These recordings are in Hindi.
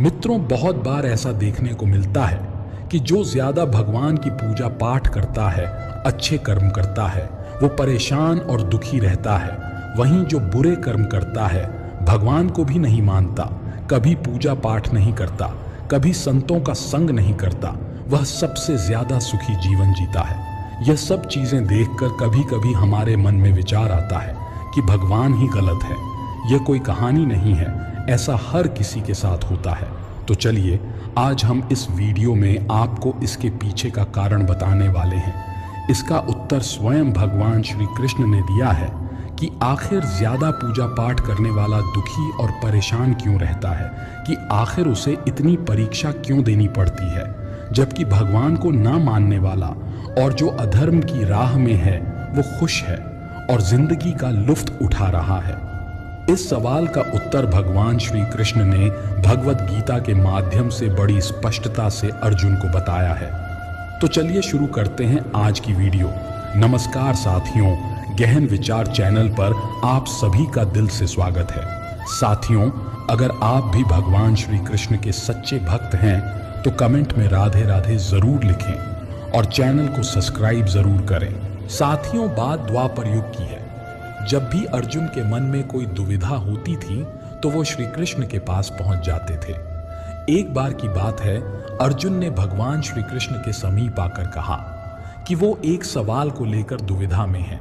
मित्रों, बहुत बार ऐसा देखने को मिलता है कि जो ज्यादा भगवान की पूजा पाठ करता है, अच्छे कर्म करता है, वो परेशान और दुखी रहता है। वहीं जो बुरे कर्म करता है, भगवान को भी नहीं मानता, कभी पूजा पाठ नहीं करता, कभी संतों का संग नहीं करता, वह सबसे ज्यादा सुखी जीवन जीता है। यह सब चीजें देखकर कभी कभी हमारे मन में विचार आता है कि भगवान ही गलत है। यह कोई कहानी नहीं है, ऐसा हर किसी के साथ होता है। तो चलिए आज हम इस वीडियो में आपको इसके पीछे का कारण बताने वाले हैं। इसका उत्तर स्वयं भगवान श्री कृष्ण ने दिया है कि आखिर ज्यादा पूजा पाठ करने वाला दुखी और परेशान क्यों रहता है, कि आखिर उसे इतनी परीक्षा क्यों देनी पड़ती है, जबकि भगवान को ना मानने वाला और जो अधर्म की राह में है वो खुश है और जिंदगी का लुत्फ उठा रहा है। इस सवाल का उत्तर भगवान श्री कृष्ण ने भगवत गीता के माध्यम से बड़ी स्पष्टता से अर्जुन को बताया है। तो चलिए शुरू करते हैं आज की वीडियो। नमस्कार साथियों, गहन विचार चैनल पर आप सभी का दिल से स्वागत है। साथियों, अगर आप भी भगवान श्री कृष्ण के सच्चे भक्त हैं तो कमेंट में राधे राधे जरूर लिखें और चैनल को सब्सक्राइब जरूर करें। साथियों, बात द्वापर युग की है। जब भी अर्जुन के मन में कोई दुविधा होती थी तो वो श्री कृष्ण के पास पहुंच जाते थे। एक बार की बात है, अर्जुन ने भगवान श्री कृष्ण के समीप आकर कहा कि वो एक सवाल को लेकर दुविधा में है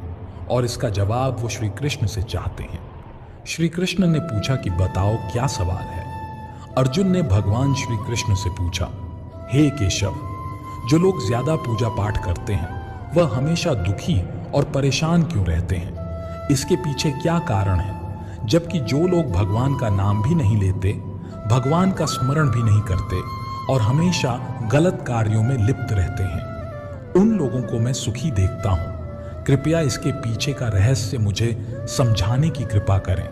और इसका जवाब वो श्री कृष्ण से चाहते हैं। श्री कृष्ण ने पूछा कि बताओ क्या सवाल है। अर्जुन ने भगवान श्री कृष्ण से पूछा, हे केशव, जो लोग ज्यादा पूजा पाठ करते हैं वह हमेशा दुखी और परेशान क्यों रहते हैं? इसके पीछे क्या कारण है? जबकि जो लोग भगवान का नाम भी नहीं लेते, भगवान का स्मरण भी नहीं करते और हमेशा गलत कार्यों में लिप्त रहते हैं, उन लोगों को मैं सुखी देखता हूं। कृपया इसके पीछे का रहस्य मुझे समझाने की कृपा करें।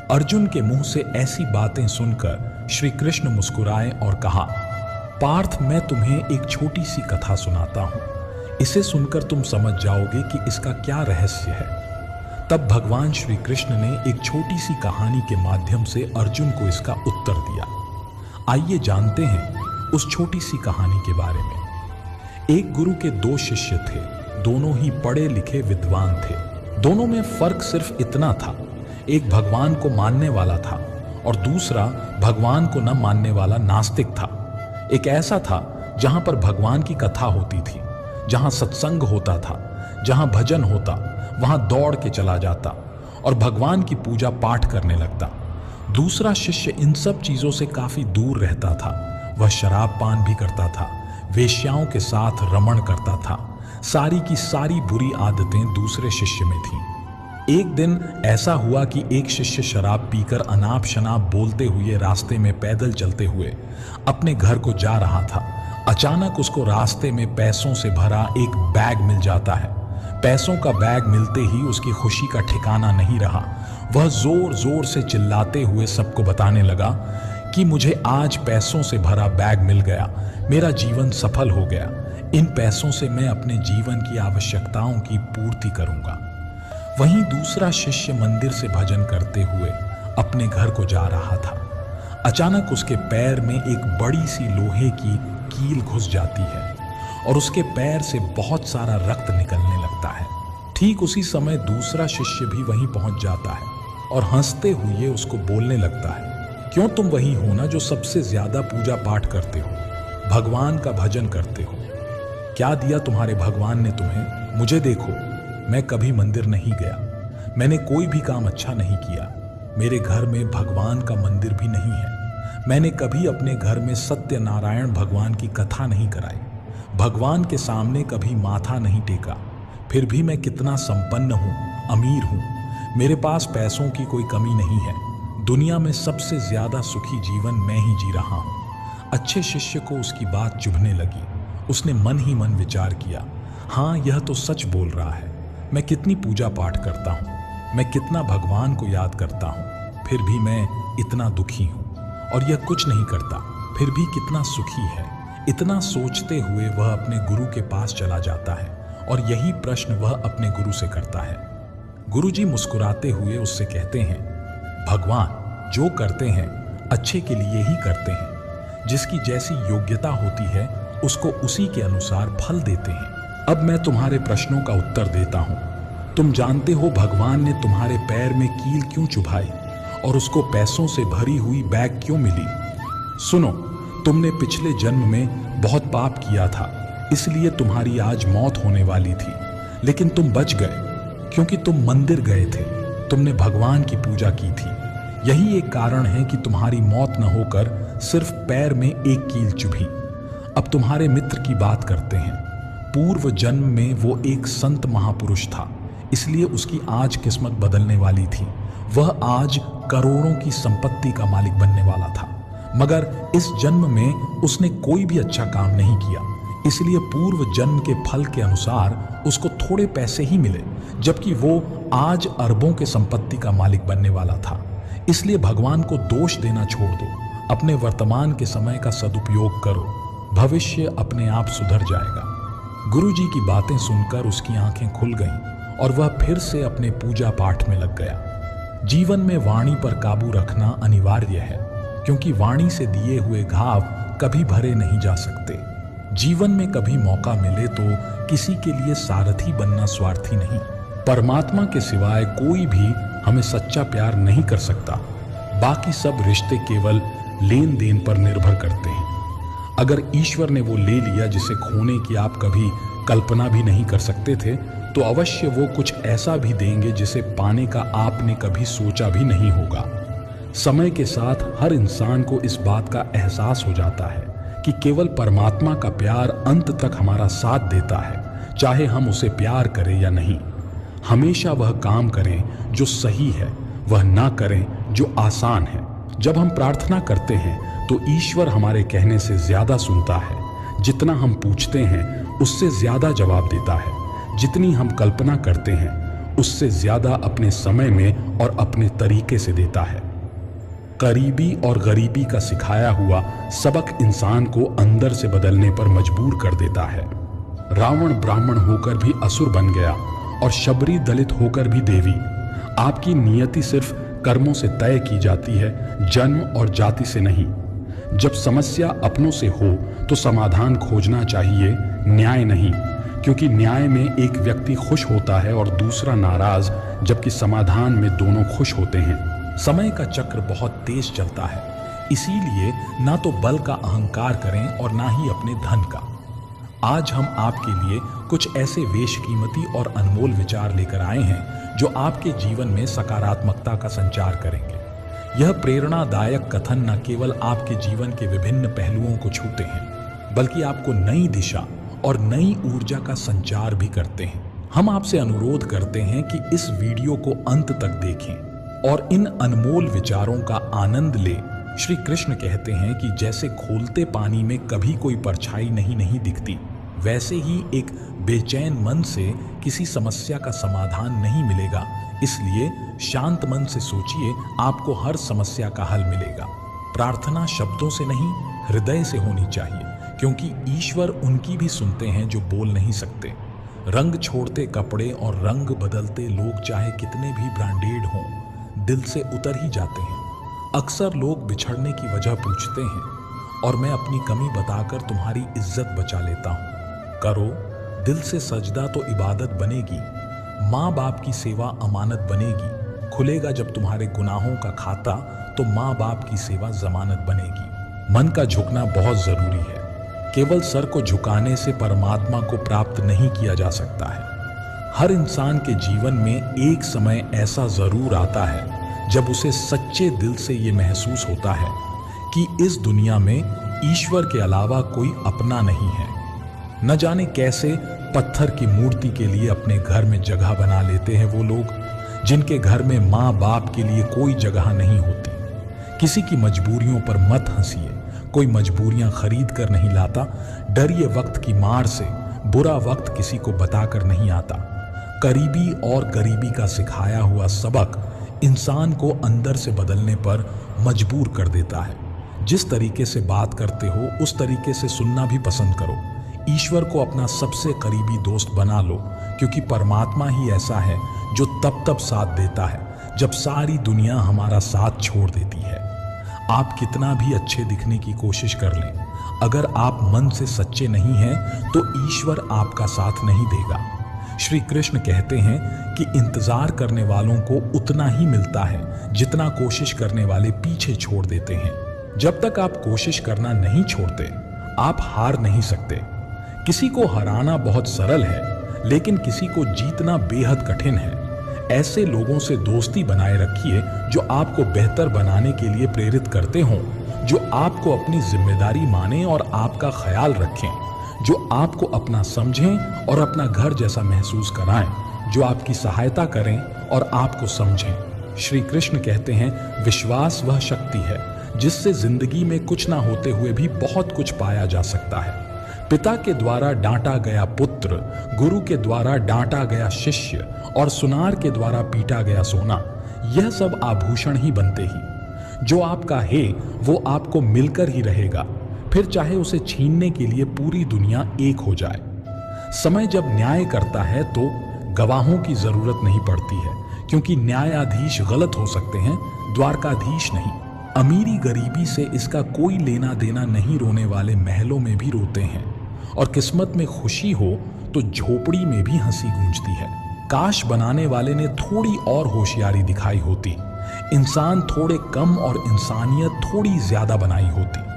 अर्जुन के मुंह से ऐसी बातें सुनकर श्री कृष्ण मुस्कुराए और कहा, पार्थ, मैं तुम्हें एक छोटी सी कथा सुनाता हूं। इसे सुनकर तुम समझ जाओगे कि इसका क्या रहस्य है। तब भगवान श्री कृष्ण ने एक छोटी सी कहानी के माध्यम से अर्जुन को इसका उत्तर दिया। आइए जानते हैं उस छोटी सी कहानी के बारे में। एक गुरु के दो शिष्य थे, दोनों ही पढ़े लिखे विद्वान थे। दोनों में फर्क सिर्फ इतना था, एक भगवान को मानने वाला था और दूसरा भगवान को न मानने वाला नास्तिक था। एक ऐसा था जहां पर भगवान की कथा होती थी, जहां सत्संग होता था, जहां भजन होता, वहां दौड़ के चला जाता और भगवान की पूजा पाठ करने लगता। दूसरा शिष्य इन सब चीजों से काफी दूर रहता था। वह शराब पान भी करता था, वेश्याओं के साथ रमण करता था। सारी की सारी बुरी आदतें दूसरे शिष्य में थीं। एक दिन ऐसा हुआ कि एक शिष्य शराब पीकर अनाप शनाप बोलते हुए रास्ते में पैदल चलते हुए अपने घर को जा रहा था। अचानक उसको रास्ते में पैसों से भरा एक बैग मिल जाता है। पैसों का बैग मिलते ही उसकी खुशी का ठिकाना नहीं रहा। वह जोर जोर से चिल्लाते हुए सबको बताने लगा कि मुझे आज पैसों से भरा बैग मिल गया, मेरा जीवन सफल हो गया। इन पैसों से मैं अपने जीवन की आवश्यकताओं की पूर्ति करूंगा। वहीं दूसरा शिष्य मंदिर से भजन करते हुए अपने घर को जा रहा था। अचानक उसके पैर में एक बड़ी सी लोहे की कील घुस जाती है और उसके पैर से बहुत सारा रक्त निकलने लगता है। ठीक उसी समय दूसरा शिष्य भी वहीं पहुंच जाता है और हंसते हुए उसको बोलने लगता है, क्यों तुम वही हो ना जो सबसे ज्यादा पूजा पाठ करते हो, भगवान का भजन करते हो? क्या दिया तुम्हारे भगवान ने तुम्हें? मुझे देखो, मैं कभी मंदिर नहीं गया, मैंने कोई भी काम अच्छा नहीं किया, मेरे घर में भगवान का मंदिर भी नहीं है, मैंने कभी अपने घर में सत्यनारायण भगवान की कथा नहीं कराई, भगवान के सामने कभी माथा नहीं टेका, फिर भी मैं कितना संपन्न हूँ, अमीर हूँ, मेरे पास पैसों की कोई कमी नहीं है, दुनिया में सबसे ज्यादा सुखी जीवन मैं ही जी रहा हूँ। अच्छे शिष्य को उसकी बात चुभने लगी। उसने मन ही मन विचार किया, हाँ, यह तो सच बोल रहा है। मैं कितनी पूजा पाठ करता हूँ, मैं कितना भगवान को याद करता हूँ, फिर भी मैं इतना दुखी हूँ, और यह कुछ नहीं करता, फिर भी कितना सुखी है। इतना सोचते हुए वह अपने गुरु के पास चला जाता है और यही प्रश्न वह अपने गुरु से करता है। गुरुजी मुस्कुराते हुए उससे कहते हैं, भगवान जो करते हैं अच्छे के लिए ही करते हैं, जिसकी जैसी योग्यता होती है उसको उसी के अनुसार फल देते हैं। अब मैं तुम्हारे प्रश्नों का उत्तर देता हूं। तुम जानते हो भगवान ने तुम्हारे पैर में कील क्यों चुभाई और उसको पैसों से भरी हुई बैग क्यों मिली? सुनो, तुमने पिछले जन्म में बहुत पाप किया था, इसलिए तुम्हारी आज मौत होने वाली थी, लेकिन तुम बच गए क्योंकि तुम मंदिर गए थे, तुमने भगवान की पूजा की थी। यही एक कारण है कि तुम्हारी मौत न होकर सिर्फ पैर में एक कील चुभी। अब तुम्हारे मित्र की बात करते हैं। पूर्व जन्म में वो एक संत महापुरुष था, इसलिए उसकी आज किस्मत बदलने वाली थी। वह आज करोड़ों की संपत्ति का मालिक बनने वाला था, मगर इस जन्म में उसने कोई भी अच्छा काम नहीं किया, इसलिए पूर्व जन्म के फल के अनुसार उसको थोड़े पैसे ही मिले, जबकि वो आज अरबों के संपत्ति का मालिक बनने वाला था। इसलिए भगवान को दोष देना छोड़ दो, अपने वर्तमान के समय का सदुपयोग करो, भविष्य अपने आप सुधर जाएगा। गुरुजी की बातें सुनकर उसकी आंखें खुल गईं और वह फिर से अपने पूजा पाठ में लग गया। जीवन में वाणी पर काबू रखना अनिवार्य है, क्योंकि वाणी से दिए हुए घाव कभी भरे नहीं जा सकते। जीवन में कभी मौका मिले तो किसी के लिए सारथी बनना स्वार्थी नहीं। परमात्मा के सिवाय कोई भी हमें सच्चा प्यार नहीं कर सकता। बाकी सब रिश्ते केवल लेन देन पर निर्भर करते हैं। अगर ईश्वर ने वो ले लिया जिसे खोने की आप कभी कल्पना भी नहीं कर सकते थे, तो अवश्य वो कुछ ऐसा भी देंगे जिसे पाने का आपने कभी सोचा भी नहीं होगा। समय के साथ हर इंसान को इस बात का एहसास हो जाता है कि केवल परमात्मा का प्यार अंत तक हमारा साथ देता है, चाहे हम उसे प्यार करें या नहीं। हमेशा वह काम करें जो सही है, वह ना करें जो आसान है। जब हम प्रार्थना करते हैं तो ईश्वर हमारे कहने से ज्यादा सुनता है। जितना हम पूछते हैं उससे ज्यादा जवाब देता है। जितनी हम कल्पना करते हैं उससे ज्यादा अपने समय में और अपने तरीके से देता है। करीबी और गरीबी का सिखाया हुआ सबक इंसान को अंदर से बदलने पर मजबूर कर देता है। रावण ब्राह्मण होकर भी असुर बन गया और शबरी दलित होकर भी देवी। आपकी नियति सिर्फ कर्मों से तय की जाती है, जन्म और जाति से नहीं। जब समस्या अपनों से हो तो समाधान खोजना चाहिए, न्याय नहीं, क्योंकि न्याय में एक व्यक्ति खुश होता है और दूसरा नाराज, जबकि समाधान में दोनों खुश होते हैं। समय का चक्र बहुत तेज चलता है, इसीलिए ना तो बल का अहंकार करें और ना ही अपने धन का। आज हम आपके लिए कुछ ऐसे बेशकीमती और अनमोल विचार लेकर आए हैं जो आपके जीवन में सकारात्मकता का संचार करेंगे। यह प्रेरणादायक कथन न केवल आपके जीवन के विभिन्न पहलुओं को छूते हैं, बल्कि आपको नई दिशा और नई ऊर्जा का संचार भी करते हैं। हम आपसे अनुरोध करते हैं कि इस वीडियो को अंत तक देखें और इन अनमोल विचारों का आनंद लें। श्री कृष्ण कहते हैं कि जैसे खोलते पानी में कभी कोई परछाई नहीं दिखती, वैसे ही एक बेचैन मन से किसी समस्या का समाधान नहीं मिलेगा। इसलिए शांत मन से सोचिए, आपको हर समस्या का हल मिलेगा। प्रार्थना शब्दों से नहीं, हृदय से होनी चाहिए, क्योंकि ईश्वर उनकी भी सुनते हैं जो बोल नहीं सकते। रंग छोड़ते कपड़े और रंग बदलते लोग चाहे कितने भी ब्रांडेड हों, दिल से उतर ही जाते हैं। अक्सर लोग बिछड़ने की वजह पूछते हैं और मैं अपनी कमी बताकर तुम्हारी इज्जत बचा लेता हूँ। करो, दिल से सजदा तो इबादत बनेगी। माँ बाप की सेवा अमानत बनेगी। खुलेगा जब तुम्हारे गुनाहों का खाता तो माँ बाप की सेवा जमानत बनेगी। मन का झुकना बहुत जरूरी है। केवल सर को झुकाने से परमात्मा को प्राप्त नहीं किया जा सकता है। हर इंसान के जीवन में एक समय ऐसा जरूर आता है जब उसे सच्चे दिल से ये महसूस होता है कि इस दुनिया में ईश्वर के अलावा कोई अपना नहीं है। न जाने कैसे पत्थर की मूर्ति के लिए अपने घर में जगह बना लेते हैं वो लोग जिनके घर में माँ बाप के लिए कोई जगह नहीं होती। किसी की मजबूरियों पर मत हंसिए, कोई मजबूरियां खरीद कर नहीं लाता। डरिए वक्त की मार से, बुरा वक्त किसी को बताकर नहीं आता। करीबी और गरीबी का सिखाया हुआ सबक इंसान को अंदर से बदलने पर मजबूर कर देता है। जिस तरीके से बात करते हो उस तरीके से सुनना भी पसंद करो। ईश्वर को अपना सबसे करीबी दोस्त बना लो, क्योंकि परमात्मा ही ऐसा है जो तब साथ देता है जब सारी दुनिया हमारा साथ छोड़ देती है। आप कितना भी अच्छे दिखने की कोशिश कर लें, अगर आप मन से सच्चे नहीं हैं तो ईश्वर आपका साथ नहीं देगा। श्री कृष्ण कहते हैं कि इंतजार करने वालों को उतना ही मिलता है जितना कोशिश करने वाले पीछे छोड़ देते हैं। जब तक आप कोशिश करना नहीं छोड़ते, आप हार नहीं सकते। किसी को हराना बहुत सरल है, लेकिन किसी को जीतना बेहद कठिन है। ऐसे लोगों से दोस्ती बनाए रखिए जो आपको बेहतर बनाने के लिए प्रेरित करते हों, जो आपको अपनी जिम्मेदारी माने और आपका ख्याल रखें, जो आपको अपना समझें और अपना घर जैसा महसूस कराएं, जो आपकी सहायता करें और आपको समझें। श्री कृष्ण कहते हैं, विश्वास वह शक्ति है जिससे जिंदगी में कुछ ना होते हुए भी बहुत कुछ पाया जा सकता है। पिता के द्वारा डांटा गया पुत्र, गुरु के द्वारा डांटा गया शिष्य और सुनार के द्वारा पीटा गया सोना, यह सब आभूषण ही बनते ही। जो आपका है वो आपको मिलकर ही रहेगा, फिर चाहे उसे छीनने के लिए पूरी दुनिया एक हो जाए। समय जब न्याय करता है तो गवाहों की जरूरत नहीं पड़ती है, क्योंकि न्यायाधीश गलत हो सकते हैं, द्वारकाधीश नहीं। अमीरी गरीबी से इसका कोई लेना देना नहीं, रोने वाले महलों में भी रोते हैं, और किस्मत में खुशी हो तो झोपड़ी में भी हंसी गूंजती है। काश बनाने वाले ने थोड़ी और होशियारी दिखाई होती, इंसान थोड़े कम और इंसानियत थोड़ी ज्यादा बनाई होती।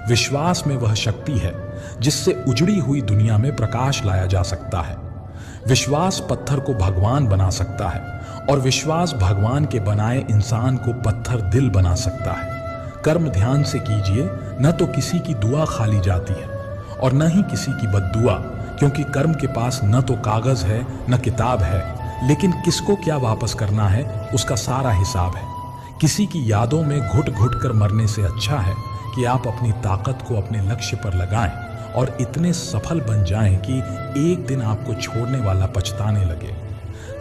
विश्वास में वह शक्ति है जिससे उजड़ी हुई दुनिया में प्रकाश लाया जा सकता है। विश्वास पत्थर को भगवान बना सकता है, और विश्वास भगवान के बनाए इंसान को पत्थर दिल बना सकता है। कर्म ध्यान से कीजिए, न तो किसी की दुआ खाली जाती है और न ही किसी की बद्दुआ, क्योंकि कर्म के पास न तो कागज है न किताब है, लेकिन किसको क्या वापस करना है उसका सारा हिसाब है। किसी की यादों में घुट घुट कर मरने से अच्छा है कि आप अपनी ताकत को अपने लक्ष्य पर लगाएं और इतने सफल बन जाएं कि एक दिन आपको छोड़ने वाला पछताने लगे।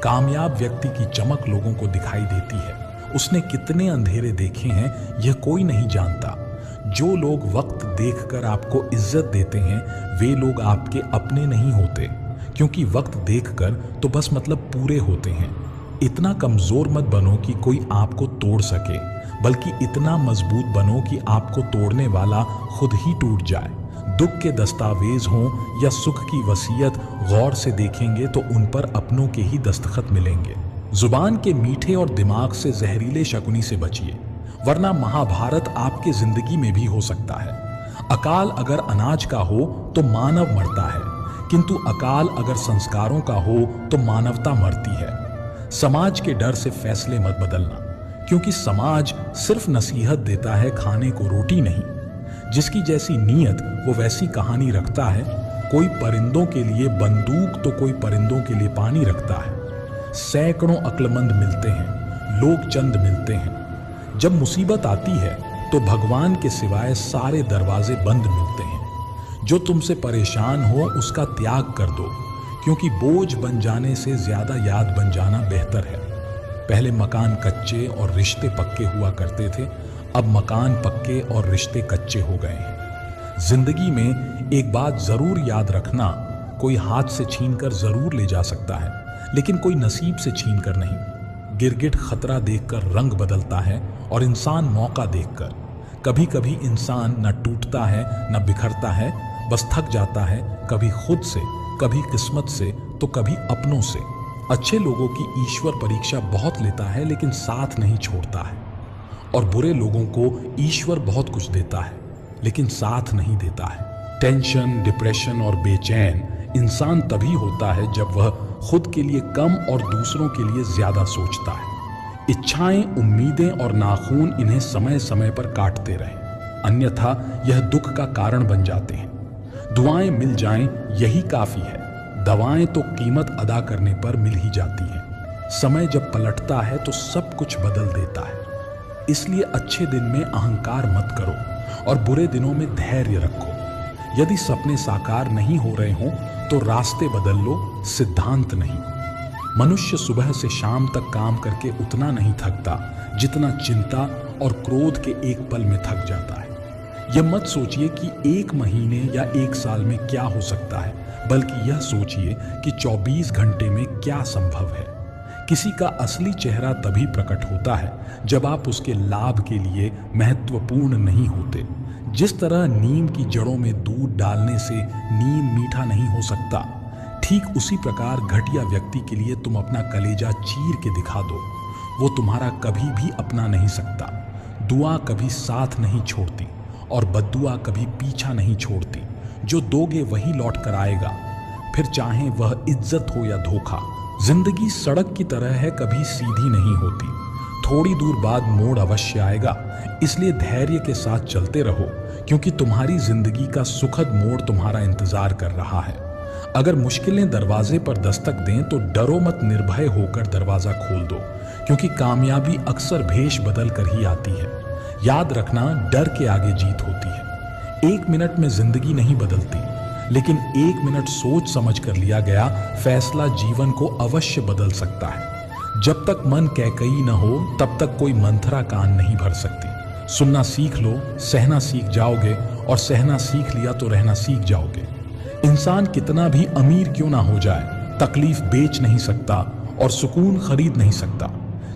कामयाब व्यक्ति की चमक लोगों को दिखाई देती है, उसने कितने अंधेरे देखे हैं यह कोई नहीं जानता। जो लोग वक्त देखकर आपको इज्जत देते हैं वे लोग आपके अपने नहीं होते, क्योंकि वक्त देखकर तो बस मतलब पूरे होते हैं। इतना कमजोर मत बनो कि कोई आपको तोड़ सके, बल्कि इतना मजबूत बनो कि आपको तोड़ने वाला खुद ही टूट जाए। दुख के दस्तावेज हों या सुख की वसीयत, गौर से देखेंगे तो उन पर अपनों के ही दस्तखत मिलेंगे। जुबान के मीठे और दिमाग से जहरीले शकुनी से बचिए, वरना महाभारत आपके जिंदगी में भी हो सकता है। अकाल अगर अनाज का हो तो मानव मरता है, किंतु अकाल अगर संस्कारों का हो तो मानवता मरती है। समाज के डर से फैसले मत बदलना, क्योंकि समाज सिर्फ नसीहत देता है, खाने को रोटी नहीं। जिसकी जैसी नीयत वो वैसी कहानी रखता है। कोई परिंदों के लिए बंदूक तो कोई परिंदों के लिए पानी रखता है। सैकड़ों अक्लमंद मिलते हैं, लोग चंद मिलते हैं। जब मुसीबत आती है तो भगवान के सिवाय सारे दरवाजे बंद मिलते हैं। जो तुमसे परेशान हो उसका त्याग कर दो, क्योंकि बोझ बन जाने से ज्यादा याद बन जाना बेहतर है। पहले मकान कच्चे और रिश्ते पक्के हुआ करते थे, अब मकान पक्के और रिश्ते कच्चे हो गए हैं। जिंदगी में एक बात जरूर याद रखना, कोई हाथ से छीनकर जरूर ले जा सकता है, लेकिन कोई नसीब से छीनकर नहीं। गिरगिट खतरा देखकर रंग बदलता है और इंसान मौका देखकर। कभी कभी इंसान न टूटता है न बिखरता है, बस थक जाता है, कभी खुद से, कभी किस्मत से तो कभी अपनों से। अच्छे लोगों की ईश्वर परीक्षा बहुत लेता है, लेकिन साथ नहीं छोड़ता है। और बुरे लोगों को ईश्वर बहुत कुछ देता है, लेकिन साथ नहीं देता है। टेंशन, डिप्रेशन और बेचैन इंसान तभी होता है जब वह खुद के लिए कम और दूसरों के लिए ज्यादा सोचता है। इच्छाएं, उम्मीदें और नाखून इन्हें समय समय पर काटते रहें, अन्यथा यह दुख का कारण बन जाते हैं। दुआएं मिल जाएं यही काफी है, दवाएं तो कीमत अदा करने पर मिल ही जाती हैं। समय जब पलटता है तो सब कुछ बदल देता है। इसलिए अच्छे दिन में अहंकार मत करो और बुरे दिनों में धैर्य रखो। यदि सपने साकार नहीं हो रहे हों तो रास्ते बदल लो, सिद्धांत नहीं। मनुष्य सुबह से शाम तक काम करके उतना नहीं थकता जितना चिंता और क्रोध के एक पल में थक जाता है। यह मत सोचिए कि 1 महीने या 1 साल में क्या हो सकता है, बल्कि यह सोचिए कि 24 घंटे में क्या संभव है। किसी का असली चेहरा तभी प्रकट होता है जब आप उसके लाभ के लिए महत्वपूर्ण नहीं होते। जिस तरह नीम की जड़ों में दूध डालने से नीम मीठा नहीं हो सकता, ठीक उसी प्रकार घटिया व्यक्ति के लिए तुम अपना कलेजा चीर के दिखा दो, वो तुम्हारा कभी भी अपना नहीं सकता। दुआ कभी साथ नहीं छोड़ती और बद्दुआ कभी पीछा नहीं छोड़ती। जो दोगे वही लौट कर आएगा, फिर चाहे वह इज्जत हो या धोखा। जिंदगी सड़क की तरह है, कभी सीधी नहीं होती। थोड़ी दूर बाद मोड़ अवश्य आएगा, इसलिए धैर्य के साथ चलते रहो, क्योंकि तुम्हारी जिंदगी का सुखद मोड़ तुम्हारा इंतजार कर रहा है। अगर मुश्किलें दरवाजे पर दस्तक दें तो डरो मत, निर्भय होकर दरवाजा खोल दो, क्योंकि कामयाबी अक्सर भेष बदल कर ही आती है। याद रखना, डर के आगे जीत होती है। 1 मिनट में जिंदगी नहीं बदलती, लेकिन 1 मिनट सोच समझ कर लिया गया फैसला जीवन को अवश्य बदल सकता है। जब तक मन कैकई न हो तब तक कोई मंथरा कान नहीं भर सकती। सुनना सीख लो, सहना सीख जाओगे, और सहना सीख लिया तो रहना सीख जाओगे। इंसान कितना भी अमीर क्यों ना हो जाए, तकलीफ बेच नहीं सकता और सुकून खरीद नहीं सकता।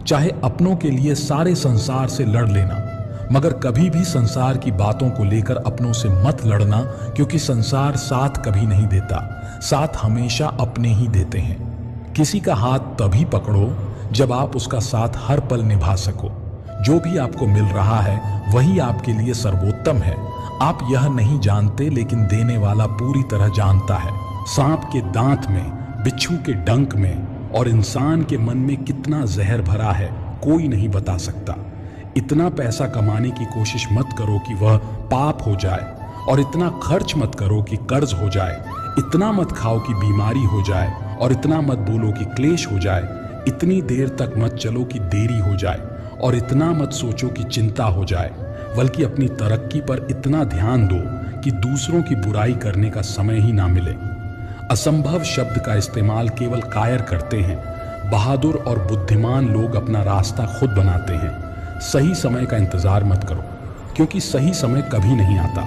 चाहे अपनों के लिए सारे संसार से लड़ लेना, मगर कभी भी संसार की बातों को लेकर अपनों से मत लड़ना, क्योंकि संसार साथ कभी नहीं देता, साथ हमेशा अपने ही देते हैं। किसी का हाथ तभी पकड़ो जब आप उसका साथ हर पल निभा सको। जो भी आपको मिल रहा है वही आपके लिए सर्वोत्तम है। आप यह नहीं जानते, लेकिन देने वाला पूरी तरह जानता है। सांप के दांत में, बिच्छू के डंक में और इंसान के मन में कितना जहर भरा है कोई नहीं बता सकता। इतना पैसा कमाने की कोशिश मत करो कि वह पाप हो जाए, और इतना खर्च मत करो कि कर्ज हो जाए। इतना मत खाओ कि बीमारी हो जाए, और इतना मत बोलो कि क्लेश हो जाए। इतनी देर तक मत चलो कि देरी हो जाए, और इतना मत सोचो कि चिंता हो जाए। बल्कि अपनी तरक्की पर इतना ध्यान दो कि दूसरों की बुराई करने का समय ही ना मिले। असंभव शब्द का इस्तेमाल केवल कायर करते हैं। बहादुर और बुद्धिमान लोग अपना रास्ता खुद बनाते हैं। सही समय का इंतजार मत करो, क्योंकि सही समय कभी नहीं आता।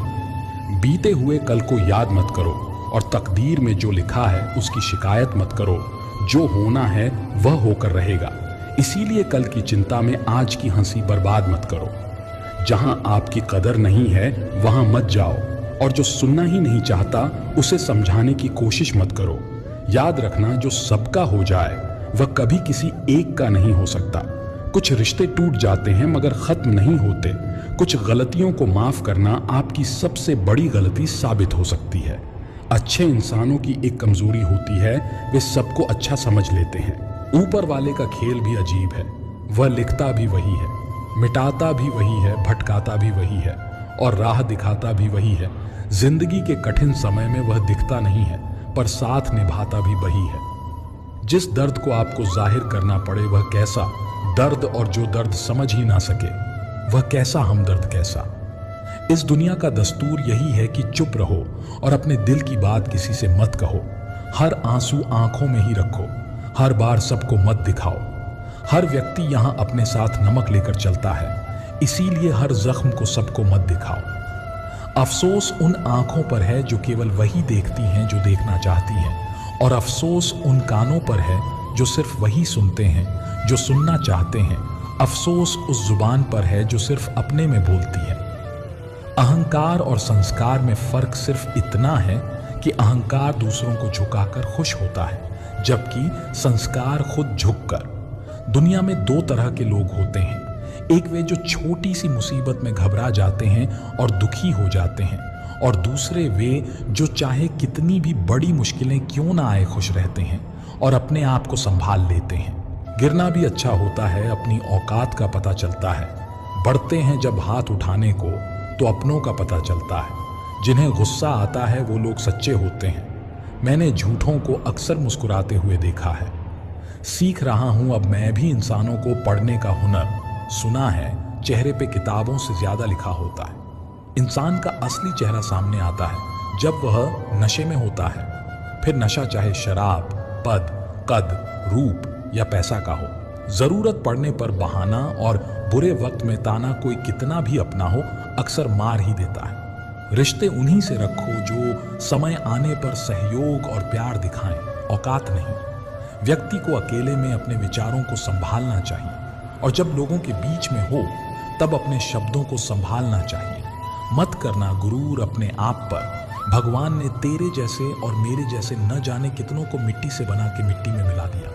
बीते हुए कल को याद मत करो, और तकदीर में जो लिखा है उसकी शिकायत मत करो। जो होना है वह होकर रहेगा, इसीलिए कल की चिंता में आज की हंसी बर्बाद मत करो। जहां आपकी कदर नहीं है वहां मत जाओ, और जो सुनना ही नहीं चाहता उसे समझाने की कोशिश मत करो। याद रखना, जो सबका हो जाए वह कभी किसी एक का नहीं हो सकता। कुछ रिश्ते टूट जाते हैं मगर खत्म नहीं होते। कुछ गलतियों को माफ करना आपकी सबसे बड़ी गलती साबित हो सकती है। अच्छे इंसानों की एक कमजोरी होती है, वे सबको अच्छा समझ लेते हैं। ऊपर वाले का खेल भी अजीब है, वह लिखता भी वही है, मिटाता भी वही है, भटकाता भी वही है, और राह दिखाता भी वही है। जिंदगी के कठिन समय में वह दिखता नहीं है, पर साथ निभाता भी वही है। जिस दर्द को आपको जाहिर करना पड़े वह कैसा दर्द, और जो दर्द समझ ही ना सके वह कैसा हमदर्द कैसा। इस दुनिया का दस्तूर यही है कि चुप रहो और अपने दिल की बात किसी से मत कहो। हर आंसू आंखों में ही रखो, हर बार सबको मत दिखाओ। हर व्यक्ति यहाँ अपने साथ नमक लेकर चलता है, इसीलिए हर जख्म को सबको मत दिखाओ। अफसोस उन आंखों पर है जो केवल वही देखती हैं जो देखना चाहती हैं, और अफसोस उन कानों पर है जो सिर्फ वही सुनते हैं जो सुनना चाहते हैं। अफसोस उस जुबान पर है जो सिर्फ अपने में बोलती है। अहंकार और संस्कार में फर्क सिर्फ इतना है कि अहंकार दूसरों को झुकाकर खुश होता है, जबकि संस्कार खुद झुककर। दुनिया में 2 तरह के लोग होते हैं। एक वे जो छोटी सी मुसीबत में घबरा जाते हैं और दुखी हो जाते हैं, और दूसरे वे जो चाहे कितनी भी बड़ी मुश्किलें क्यों ना आए खुश रहते हैं और अपने आप को संभाल लेते हैं। गिरना भी अच्छा होता है, अपनी औकात का पता चलता है। बढ़ते हैं जब हाथ उठाने को तो अपनों का पता चलता है। जिन्हें गुस्सा आता है वो लोग सच्चे होते हैं। मैंने झूठों को अक्सर मुस्कुराते हुए देखा है। सीख रहा हूं अब मैं भी इंसानों को पढ़ने का हुनर। सुना है चेहरे पे किताबों से ज्यादा लिखा होता है। इंसान का असली चेहरा सामने आता है जब वह नशे में होता है। फिर नशा चाहे शराब, पद, कद, रूप या पैसा का हो। जरूरत पड़ने पर बहाना और बुरे वक्त में ताना कोई कितना भी अपना हो अक्सर मार ही देता है। रिश्ते उन्हीं से रखो जो समय आने पर सहयोग और प्यार दिखाएं, औकात नहीं। व्यक्ति को अकेले में अपने विचारों को संभालना चाहिए और जब लोगों के बीच में हो तब अपने शब्दों को संभालना चाहिए। मत करना गुरूर अपने आप पर। भगवान ने तेरे जैसे और मेरे जैसे न जाने कितनों को मिट्टी से बना के मिट्टी में मिला दिया।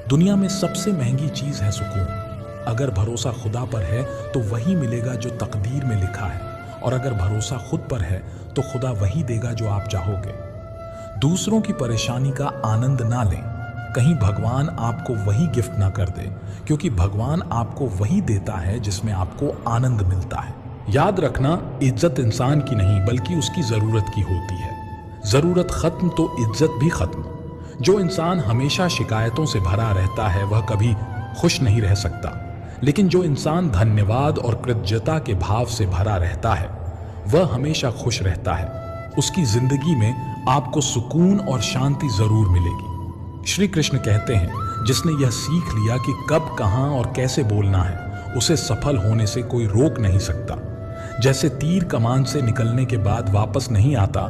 दुनिया में सबसे महंगी चीज है सुकून। अगर भरोसा खुदा पर है तो वही मिलेगा जो तकदीर में लिखा है, और अगर भरोसा खुद पर है तो खुदा वही देगा जो आप चाहोगे। दूसरों की परेशानी का आनंद ना लें, कहीं भगवान आपको वही गिफ्ट ना कर दे, क्योंकि भगवान आपको वही देता है जिसमें आपको आनंद मिलता है। याद रखना, इज्जत इंसान की नहीं बल्कि उसकी जरूरत की होती है। जरूरत खत्म तो इज्जत भी खत्म। जो इंसान हमेशा शिकायतों से भरा रहता है वह कभी खुश नहीं रह सकता, लेकिन जो इंसान धन्यवाद और कृतज्ञता के भाव से भरा रहता है वह हमेशा खुश रहता है। उसकी जिंदगी में आपको सुकून और शांति जरूर मिलेगी। श्री कृष्ण कहते हैं, जिसने यह सीख लिया कि कब, कहां और कैसे बोलना है, उसे सफल होने से कोई रोक नहीं सकता। जैसे तीर कमान से निकलने के बाद वापस नहीं आता,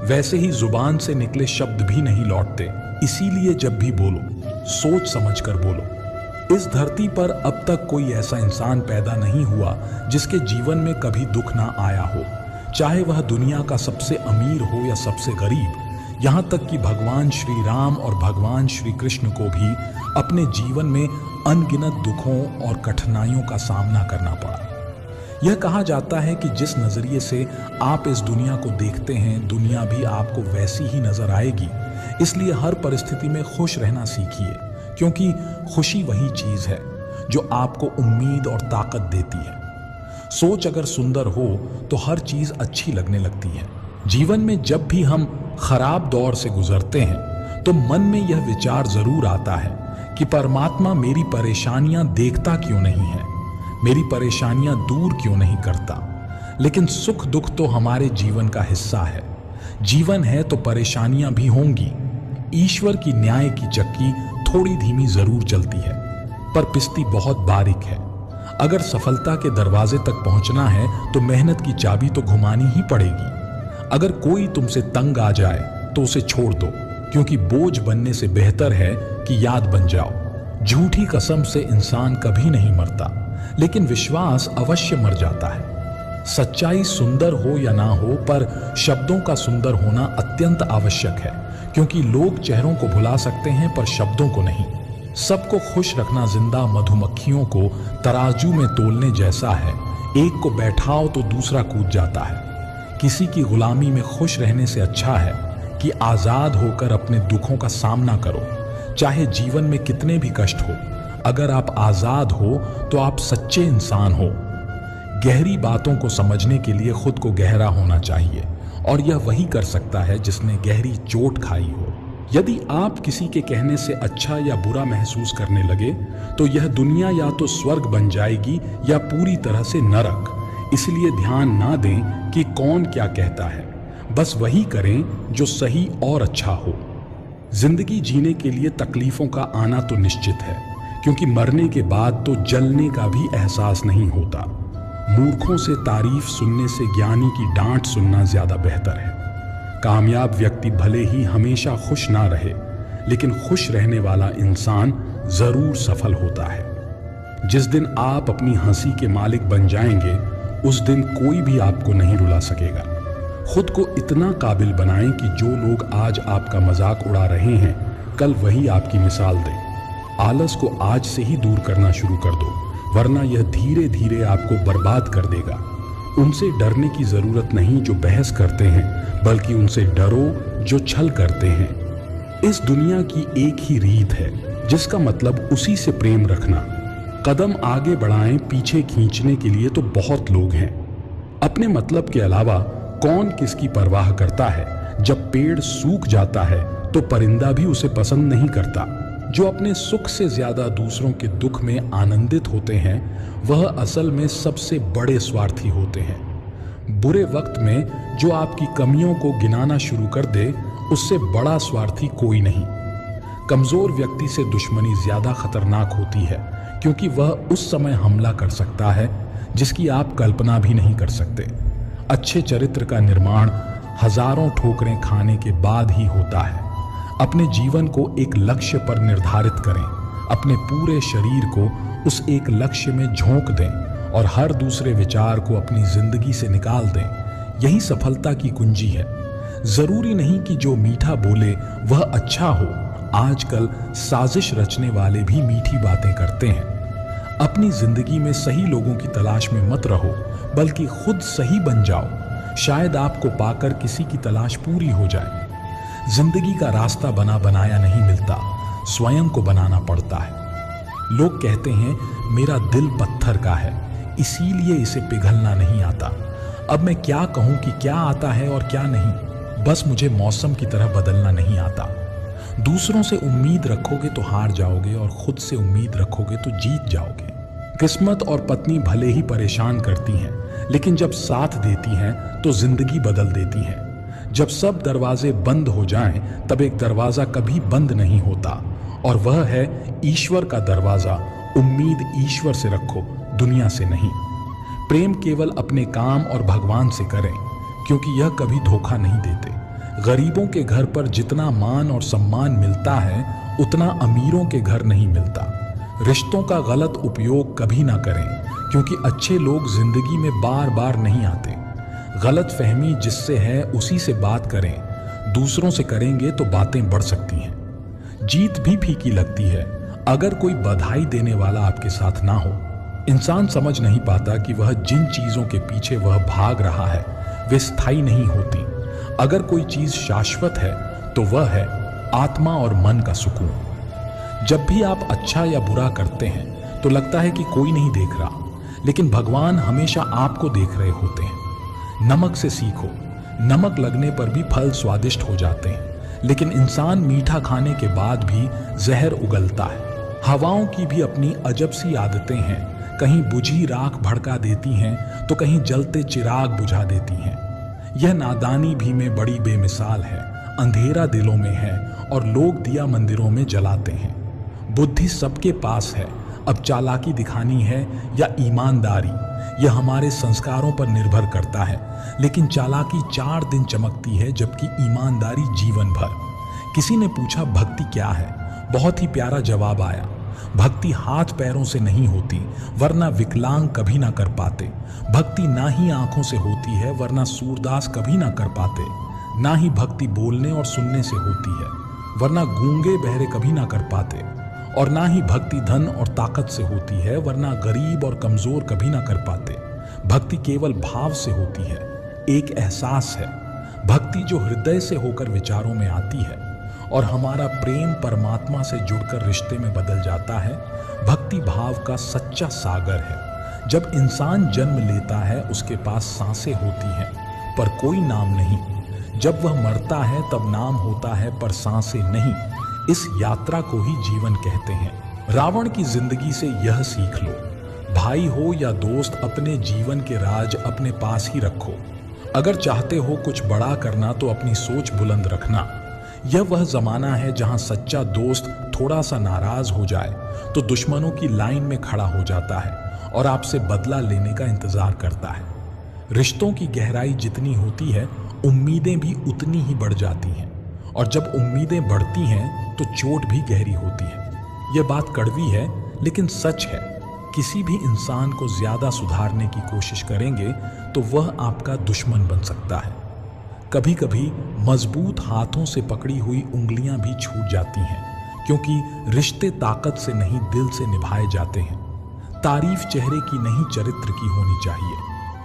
वैसे ही जुबान से निकले शब्द भी नहीं लौटते। इसीलिए जब भी बोलो सोच समझकर बोलो। इस धरती पर अब तक कोई ऐसा इंसान पैदा नहीं हुआ जिसके जीवन में कभी दुख ना आया हो, चाहे वह दुनिया का सबसे अमीर हो या सबसे गरीब। यहाँ तक कि भगवान श्री राम और भगवान श्री कृष्ण को भी अपने जीवन में अनगिनत दुखों और कठिनाइयों का सामना करना पड़ा। यह कहा जाता है कि जिस नजरिए से आप इस दुनिया को देखते हैं, दुनिया भी आपको वैसी ही नजर आएगी। इसलिए हर परिस्थिति में खुश रहना सीखिए, क्योंकि खुशी वही चीज है जो आपको उम्मीद और ताकत देती है। सोच अगर सुंदर हो तो हर चीज अच्छी लगने लगती है। जीवन में जब भी हम खराब दौर से गुजरते हैं तो मन में यह विचार जरूर आता है कि परमात्मा मेरी परेशानियां देखता क्यों नहीं है, मेरी परेशानियां दूर क्यों नहीं करता। लेकिन सुख दुख तो हमारे जीवन का हिस्सा है। जीवन है तो परेशानियां भी होंगी। ईश्वर की न्याय की चक्की थोड़ी धीमी जरूर चलती है, पर पिस्ती बहुत बारीक है। अगर सफलता के दरवाजे तक पहुंचना है तो मेहनत की चाबी तो घुमानी ही पड़ेगी। अगर कोई तुमसे तंग आ जाए तो उसे छोड़ दो, क्योंकि बोझ बनने से बेहतर है कि याद बन जाओ। झूठी कसम से इंसान कभी नहीं मरता, लेकिन विश्वास अवश्य मर जाता है। सच्चाई सुंदर हो या ना हो, पर शब्दों का सुंदर होना अत्यंत आवश्यक है, क्योंकि लोग चेहरों को भुला सकते हैं पर शब्दों को नहीं। सबको खुश रखना जिंदा मधुमक्खियों को तराजू में तोलने जैसा है। एक को बैठाओ तो दूसरा कूद जाता है। किसी की गुलामी में खुश रहने से अच्छा है कि आजाद होकर अपने दुखों का सामना करो, चाहे जीवन में कितने भी कष्ट हो। अगर आप आजाद हो तो आप सच्चे इंसान हो। गहरी बातों को समझने के लिए खुद को गहरा होना चाहिए, और यह वही कर सकता है जिसने गहरी चोट खाई हो। यदि आप किसी के कहने से अच्छा या बुरा महसूस करने लगे तो यह दुनिया या तो स्वर्ग बन जाएगी या पूरी तरह से नरक। इसलिए ध्यान ना दें कि कौन क्या कहता है, बस वही करें जो सही और अच्छा हो। जिंदगी जीने के लिए तकलीफों का आना तो निश्चित है, क्योंकि मरने के बाद तो जलने का भी एहसास नहीं होता। मूर्खों से तारीफ सुनने से ज्ञानी की डांट सुनना ज्यादा बेहतर है। कामयाब व्यक्ति भले ही हमेशा खुश ना रहे, लेकिन खुश रहने वाला इंसान जरूर सफल होता है। जिस दिन आप अपनी हंसी के मालिक बन जाएंगे, उस दिन कोई भी आपको नहीं रुला सकेगा। खुद को इतना काबिल बनाएं कि जो लोग आज आपका मजाक उड़ा रहे हैं, कल वही आपकी मिसाल दें। आलस को आज से ही दूर करना शुरू कर दो, वरना यह धीरे धीरे आपको बर्बाद कर देगा। उनसे डरने की जरूरत नहीं जो बहस करते हैं, बल्कि उनसे डरो जो छल करते हैं। इस दुनिया की एक ही रीत है, जिसका मतलब उसी से प्रेम रखना। कदम आगे बढ़ाएं, पीछे खींचने के लिए तो बहुत लोग हैं। अपने मतलब के अलावा कौन किसकी परवाह करता है। जब पेड़ सूख जाता है तो परिंदा भी उसे पसंद नहीं करता। जो अपने सुख से ज्यादा दूसरों के दुख में आनंदित होते हैं, वह असल में सबसे बड़े स्वार्थी होते हैं। बुरे वक्त में जो आपकी कमियों को गिनाना शुरू कर दे, उससे बड़ा स्वार्थी कोई नहीं। कमजोर व्यक्ति से दुश्मनी ज्यादा खतरनाक होती है, क्योंकि वह उस समय हमला कर सकता है जिसकी आप कल्पना भी नहीं कर सकते। अच्छे चरित्र का निर्माण हजारों ठोकरें खाने के बाद ही होता है। अपने जीवन को एक लक्ष्य पर निर्धारित करें, अपने पूरे शरीर को उस एक लक्ष्य में झोंक दें और हर दूसरे विचार को अपनी जिंदगी से निकाल दें। यही सफलता की कुंजी है। जरूरी नहीं कि जो मीठा बोले वह अच्छा हो। आजकल साजिश रचने वाले भी मीठी बातें करते हैं। अपनी जिंदगी में सही लोगों की तलाश में मत रहो, बल्कि खुद सही बन जाओ। शायद आपको पाकर किसी की तलाश पूरी हो जाए। जिंदगी का रास्ता बना बनाया नहीं मिलता, स्वयं को बनाना पड़ता है। लोग कहते हैं मेरा दिल पत्थर का है, इसीलिए इसे पिघलना नहीं आता। अब मैं क्या कहूं कि क्या आता है और क्या नहीं। बस मुझे मौसम की तरह बदलना नहीं आता। दूसरों से उम्मीद रखोगे तो हार जाओगे और खुद से उम्मीद रखोगे तो जीत जाओगे। किस्मत और पत्नी भले ही परेशान करती हैं, लेकिन जब साथ देती हैं तो जिंदगी बदल देती हैं। जब सब दरवाजे बंद हो जाएं, तब एक दरवाजा कभी बंद नहीं होता, और वह है ईश्वर का दरवाजा। उम्मीद ईश्वर से रखो, दुनिया से नहीं। प्रेम केवल अपने काम और भगवान से करें, क्योंकि यह कभी धोखा नहीं देते। गरीबों के घर पर जितना मान और सम्मान मिलता है, उतना अमीरों के घर नहीं मिलता। रिश्तों का गलत उपयोग कभी ना करें, क्योंकि अच्छे लोग जिंदगी में बार बार नहीं आते। गलत फहमी जिससे है उसी से बात करें। दूसरों से करेंगे तो बातें बढ़ सकती हैं। जीत भी फीकी लगती है अगर कोई बधाई देने वाला आपके साथ ना हो। इंसान समझ नहीं पाता कि वह जिन चीजों के पीछे वह भाग रहा है वे स्थायी नहीं होती। अगर कोई चीज शाश्वत है तो वह है आत्मा और मन का सुकून। जब भी आप अच्छा या बुरा करते हैं तो लगता है कि कोई नहीं देख रहा, लेकिन भगवान हमेशा आपको देख रहे होते हैं। नमक से सीखो। नमक लगने पर भी फल स्वादिष्ट हो जाते हैं, लेकिन इंसान मीठा खाने के बाद भी जहर उगलता है। हवाओं की भी अपनी अजब सी आदतें हैं। कहीं बुझी राख भड़का देती हैं तो कहीं जलते चिराग बुझा देती हैं। यह नादानी भी में बड़ी बेमिसाल है। अंधेरा दिलों में है और लोग दिया मंदिरों में जलाते हैं। बुद्धि सबके पास है, अब चालाकी दिखानी है या ईमानदारी, यह हमारे संस्कारों पर निर्भर करता है। लेकिन चालाकी 4 दिन चमकती है, जबकि ईमानदारी जीवन भर। किसी ने पूछा भक्ति क्या है? बहुत ही प्यारा जवाब आया, भक्ति हाथ पैरों से नहीं होती, वरना विकलांग कभी ना कर पाते। भक्ति ना ही आंखों से होती है, वरना सूरदास कभी ना कर पाते। ना ही भक्ति बोलने और सुनने से होती है, वरना गूंगे बहरे कभी ना कर पाते। और ना ही भक्ति धन और ताकत से होती है, वरना गरीब और कमजोर कभी ना कर पाते। भक्ति केवल भाव से होती है, एक एहसास है। भक्ति जो हृदय से होकर विचारों में आती है और हमारा प्रेम परमात्मा से जुड़कर रिश्ते में बदल जाता है। भक्ति भाव का सच्चा सागर है। जब इंसान जन्म लेता है उसके पास सांसें होती हैं पर कोई नाम नहीं। जब वह मरता है तब नाम होता है पर सांसें नहीं। इस यात्रा को ही जीवन कहते हैं। रावण की जिंदगी से यह सीख लो, भाई हो या दोस्त, अपने जीवन के राज अपने पास ही रखो। अगर चाहते हो कुछ बड़ा करना तो अपनी सोच बुलंद रखना। यह वह जमाना है जहां सच्चा दोस्त थोड़ा सा नाराज हो जाए तो दुश्मनों की लाइन में खड़ा हो जाता है और आपसे बदला लेने का इंतजार करता है। रिश्तों की गहराई जितनी होती है, उम्मीदें भी उतनी ही बढ़ जाती हैं, और जब उम्मीदें बढ़ती हैं तो चोट भी गहरी होती है। यह बात कड़वी है लेकिन सच है। किसी भी इंसान को ज्यादा सुधारने की कोशिश करेंगे तो वह आपका दुश्मन बन सकता है। कभी कभी मजबूत हाथों से पकड़ी हुई उंगलियां भी छूट जाती हैं, क्योंकि रिश्ते ताकत से नहीं दिल से निभाए जाते हैं। तारीफ चेहरे की नहीं चरित्र की होनी चाहिए,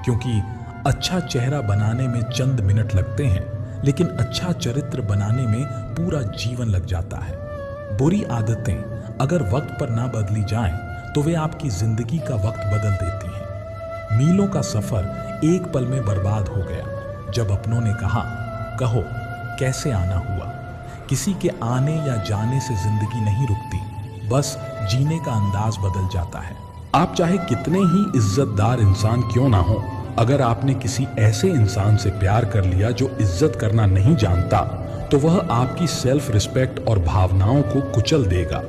क्योंकि अच्छा चेहरा बनाने में चंद मिनट लगते हैं, लेकिन अच्छा चरित्र बनाने में पूरा जीवन लग जाता है। बुरी आदतें अगर वक्त पर ना बदली जाएं, तो वे आपकी जिंदगी का वक्त बदल देती हैं। मीलों का सफर एक पल में बर्बाद हो गया जब अपनों ने कहा, कहो कैसे आना हुआ। किसी के आने या जाने से जिंदगी नहीं रुकती, बस जीने का अंदाज बदल जाता है। आप चाहे कितने ही इज्जतदार इंसान क्यों ना हो, अगर आपने किसी ऐसे इंसान से प्यार कर लिया जो इज्जत करना नहीं जानता, तो वह आपकी सेल्फ रिस्पेक्ट और भावनाओं को कुचल देगा।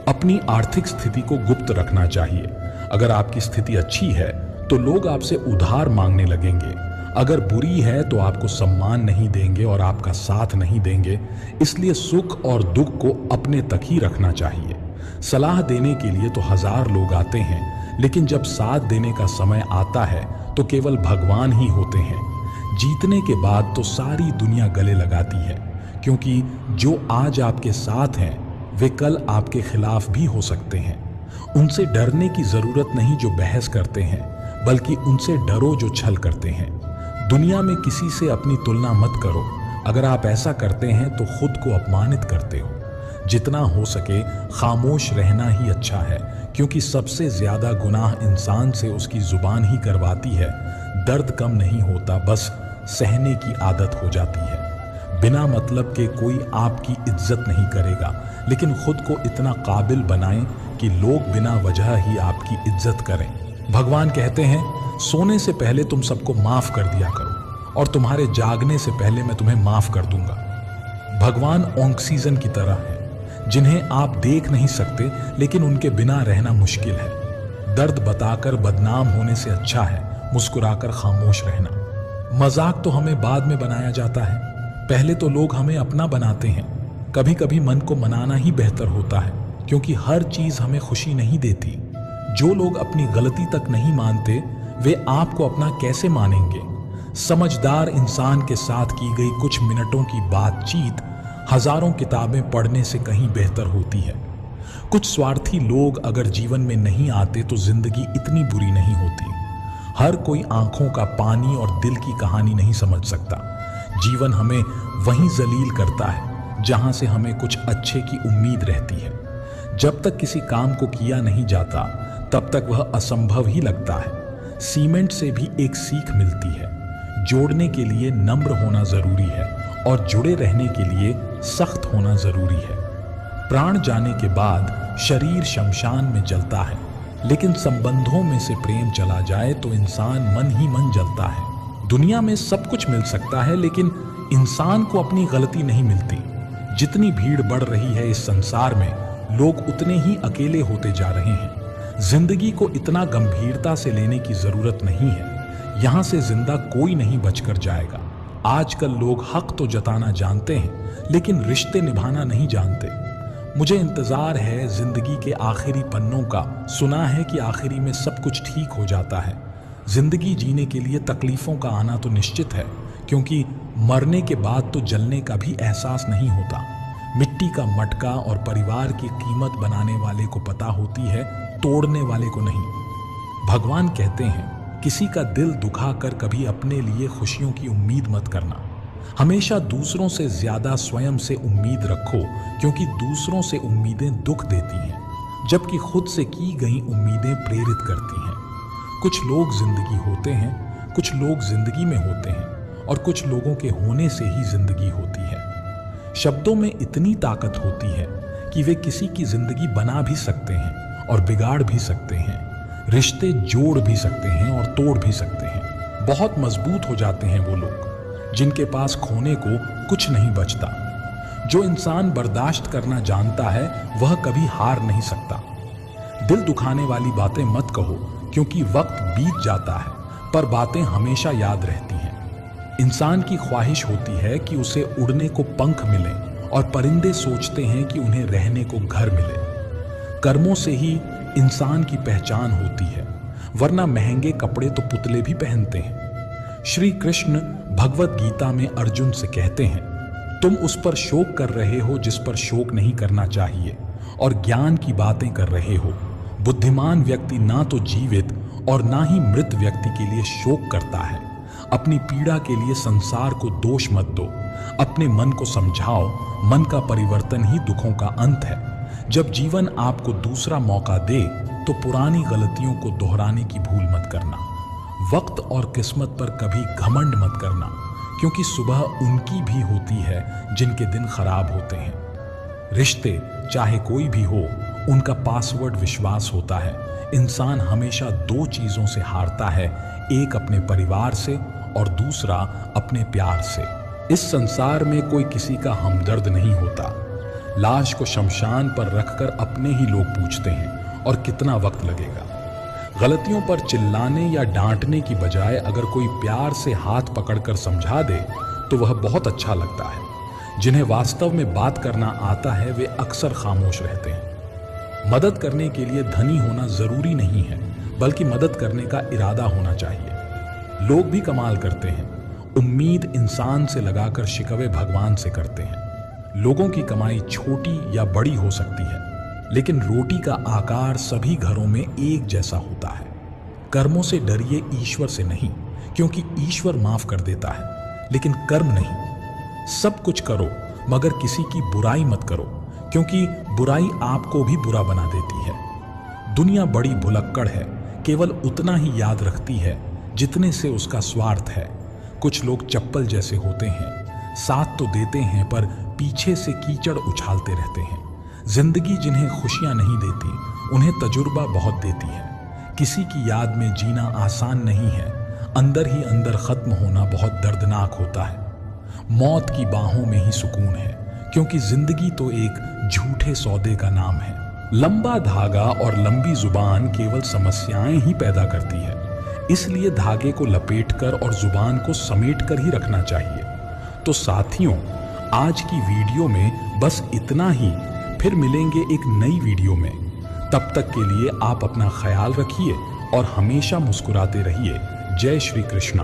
अपनी आर्थिक स्थिति को गुप्त रखना चाहिए। अगर आपकी स्थिति अच्छी है तो लोग आपसे उधार मांगने लगेंगे। अगर बुरी है तो आपको सम्मान नहीं देंगे और आपका साथ नहीं देंगे, इसलिए सुख और दुख को अपने तक ही रखना चाहिए। सलाह देने के लिए तो 1000 लोग आते हैं, लेकिन जब साथ देने का समय आता है तो केवल भगवान ही होते हैं। जीतने के बाद तो सारी दुनिया गले लगाती है, क्योंकि जो आज आपके साथ हैं वे कल आपके खिलाफ भी हो सकते हैं। उनसे डरने की जरूरत नहीं जो बहस करते हैं, बल्कि उनसे डरो जो छल करते हैं। दुनिया में किसी से अपनी तुलना मत करो। अगर आप ऐसा करते हैं तो खुद को अपमानित करते हो। जितना हो सके खामोश रहना ही अच्छा है, क्योंकि सबसे ज्यादा गुनाह इंसान से उसकी जुबान ही करवाती है। दर्द कम नहीं होता, बस सहने की आदत हो जाती है। बिना मतलब के कोई आपकी इज्जत नहीं करेगा, लेकिन खुद को इतना काबिल बनाएं कि लोग बिना वजह ही आपकी इज्जत करें। भगवान कहते हैं, सोने से पहले तुम सबको माफ कर दिया करो और तुम्हारे जागने से पहले मैं तुम्हें माफ कर दूंगा। भगवान ऑक्सीजन की तरह है, जिन्हें आप देख नहीं सकते, लेकिन उनके बिना रहना मुश्किल है। दर्द बताकर बदनाम होने से अच्छा है मुस्कुराकर खामोश रहना। मजाक तो हमें बाद में बनाया जाता है, पहले तो लोग हमें अपना बनाते हैं। कभी कभी मन को मनाना ही बेहतर होता है, क्योंकि हर चीज हमें खुशी नहीं देती। जो लोग अपनी गलती तक नहीं मानते, वे आपको अपना कैसे मानेंगे? समझदार इंसान के साथ की गई कुछ मिनटों की बातचीत हजारों किताबें पढ़ने से कहीं बेहतर होती है। कुछ स्वार्थी लोग अगर जीवन में नहीं आते तो जिंदगी इतनी बुरी नहीं होती। हर कोई आंखों का पानी और दिल की कहानी नहीं समझ सकता। जीवन हमें वहीं जलील करता है जहां से हमें कुछ अच्छे की उम्मीद रहती है। जब तक किसी काम को किया नहीं जाता, तब तक वह असंभव ही लगता है। सीमेंट से भी एक सीख मिलती है, जोड़ने के लिए नम्र होना जरूरी है और जुड़े रहने के लिए सख्त होना जरूरी है। प्राण जाने के बाद शरीर शमशान में जलता है, लेकिन संबंधों में से प्रेम चला जाए तो इंसान मन ही मन जलता है। दुनिया में सब कुछ मिल सकता है, लेकिन इंसान को अपनी गलती नहीं मिलती। जितनी भीड़ बढ़ रही है इस संसार में, लोग उतने ही अकेले होते जा रहे हैं। जिंदगी को इतना गंभीरता से लेने की जरूरत नहीं है। यहां से जिंदा कोई नहीं बचकर जाएगा। आजकल लोग हक तो जताना जानते हैं, लेकिन रिश्ते निभाना नहीं जानते। मुझे इंतजार है जिंदगी के आखिरी पन्नों का। सुना है कि आखिरी में सब कुछ ठीक हो जाता है। जिंदगी जीने के लिए तकलीफों का आना तो निश्चित है, क्योंकि मरने के बाद तो जलने का भी एहसास नहीं होता। मिट्टी का मटका और परिवार की कीमत बनाने वाले को पता होती है, तोड़ने वाले को नहीं। भगवान कहते हैं, किसी का दिल दुखाकर कभी अपने लिए खुशियों की उम्मीद मत करना। हमेशा दूसरों से ज्यादा स्वयं से उम्मीद रखो, क्योंकि दूसरों से उम्मीदें दुख देती हैं, जबकि खुद से की गई उम्मीदें प्रेरित करती हैं। कुछ लोग जिंदगी होते हैं, कुछ लोग जिंदगी में होते हैं, और कुछ लोगों के होने से ही जिंदगी होती है। शब्दों में इतनी ताकत होती है कि वे किसी की जिंदगी बना भी सकते हैं और बिगाड़ भी सकते हैं। रिश्ते जोड़ भी सकते हैं और तोड़ भी सकते हैं। बहुत मजबूत हो जाते हैं वो लोग जिनके पास खोने को कुछ नहीं बचता। जो इंसान बर्दाश्त करना जानता है, वह कभी हार नहीं सकता। दिल दुखाने वाली बातें मत कहो, क्योंकि वक्त बीत जाता है, पर बातें हमेशा याद रहती हैं। इंसान की ख्वाहिश होती है कि उसे उड़ने को पंख मिले, और परिंदे सोचते हैं कि उन्हें रहने को घर मिले। कर्मों से ही इंसान की पहचान होती है, वरना महंगे कपड़े तो पुतले भी पहनते हैं। श्री कृष्ण भगवत गीता में अर्जुन से कहते हैं, तुम उस पर शोक कर रहे हो जिस पर शोक नहीं करना चाहिए, और ज्ञान की बातें कर रहे हो। बुद्धिमान व्यक्ति ना तो जीवित और ना ही मृत व्यक्ति के लिए शोक करता है। अपनी पीड़ा के लिए संसार को दोष मत दो। अपने मन को समझाओ, मन का परिवर्तन ही दुखों का अंत है। जब जीवन आपको दूसरा मौका दे तो पुरानी गलतियों को दोहराने की भूल मत करना। वक्त और किस्मत पर कभी घमंड मत करना, क्योंकि सुबह उनकी भी होती है जिनके दिन खराब होते हैं। रिश्ते चाहे कोई भी हो, उनका पासवर्ड विश्वास होता है। इंसान हमेशा दो चीजों से हारता है, एक अपने परिवार से और दूसरा अपने प्यार से। इस संसार में कोई किसी का हमदर्द नहीं होता। लाश को शमशान पर रखकर अपने ही लोग पूछते हैं, और कितना वक्त लगेगा। गलतियों पर चिल्लाने या डांटने की बजाय अगर कोई प्यार से हाथ पकड़कर समझा दे तो वह बहुत अच्छा लगता है। जिन्हें वास्तव में बात करना आता है वे अक्सर खामोश रहते हैं। मदद करने के लिए धनी होना जरूरी नहीं है, बल्कि मदद करने का इरादा होना चाहिए। लोग भी कमाल करते हैं। उम्मीद इंसान से लगाकर शिकवे भगवान से करते हैं। लोगों की कमाई छोटी या बड़ी हो सकती है, लेकिन रोटी का आकार सभी घरों में एक जैसा होता है। कर्मों से डरिए, ईश्वर से नहीं, क्योंकि ईश्वर माफ कर देता है, लेकिन कर्म नहीं। सब कुछ करो मगर किसी की बुराई मत करो, क्योंकि बुराई आपको भी बुरा बना देती है। दुनिया बड़ी भुलक्कड़ है, केवल उतना ही याद रखती है जितने से उसका स्वार्थ है। कुछ लोग चप्पल जैसे होते हैं, साथ तो देते हैं पर पीछे से कीचड़ उछालते रहते हैं। जिंदगी जिन्हें खुशियां नहीं देती, उन्हें तजुर्बा बहुत देती है। किसी की याद में जीना आसान नहीं है, अंदर ही अंदर खत्म होना बहुत दर्दनाक होता है। मौत की बाहों में ही सुकून है, क्योंकि जिंदगी तो एक झूठे सौदे का नाम है। लंबा धागा और लंबी जुबान केवल समस्याएं ही पैदा करती है, इसलिए धागे को लपेटकर और जुबान को समेटकर ही रखना चाहिए। तो साथियों, आज की वीडियो में बस इतना ही। फिर मिलेंगे एक नई वीडियो में। तब तक के लिए आप अपना ख्याल रखिए और हमेशा मुस्कुराते रहिए। जय श्री कृष्णा।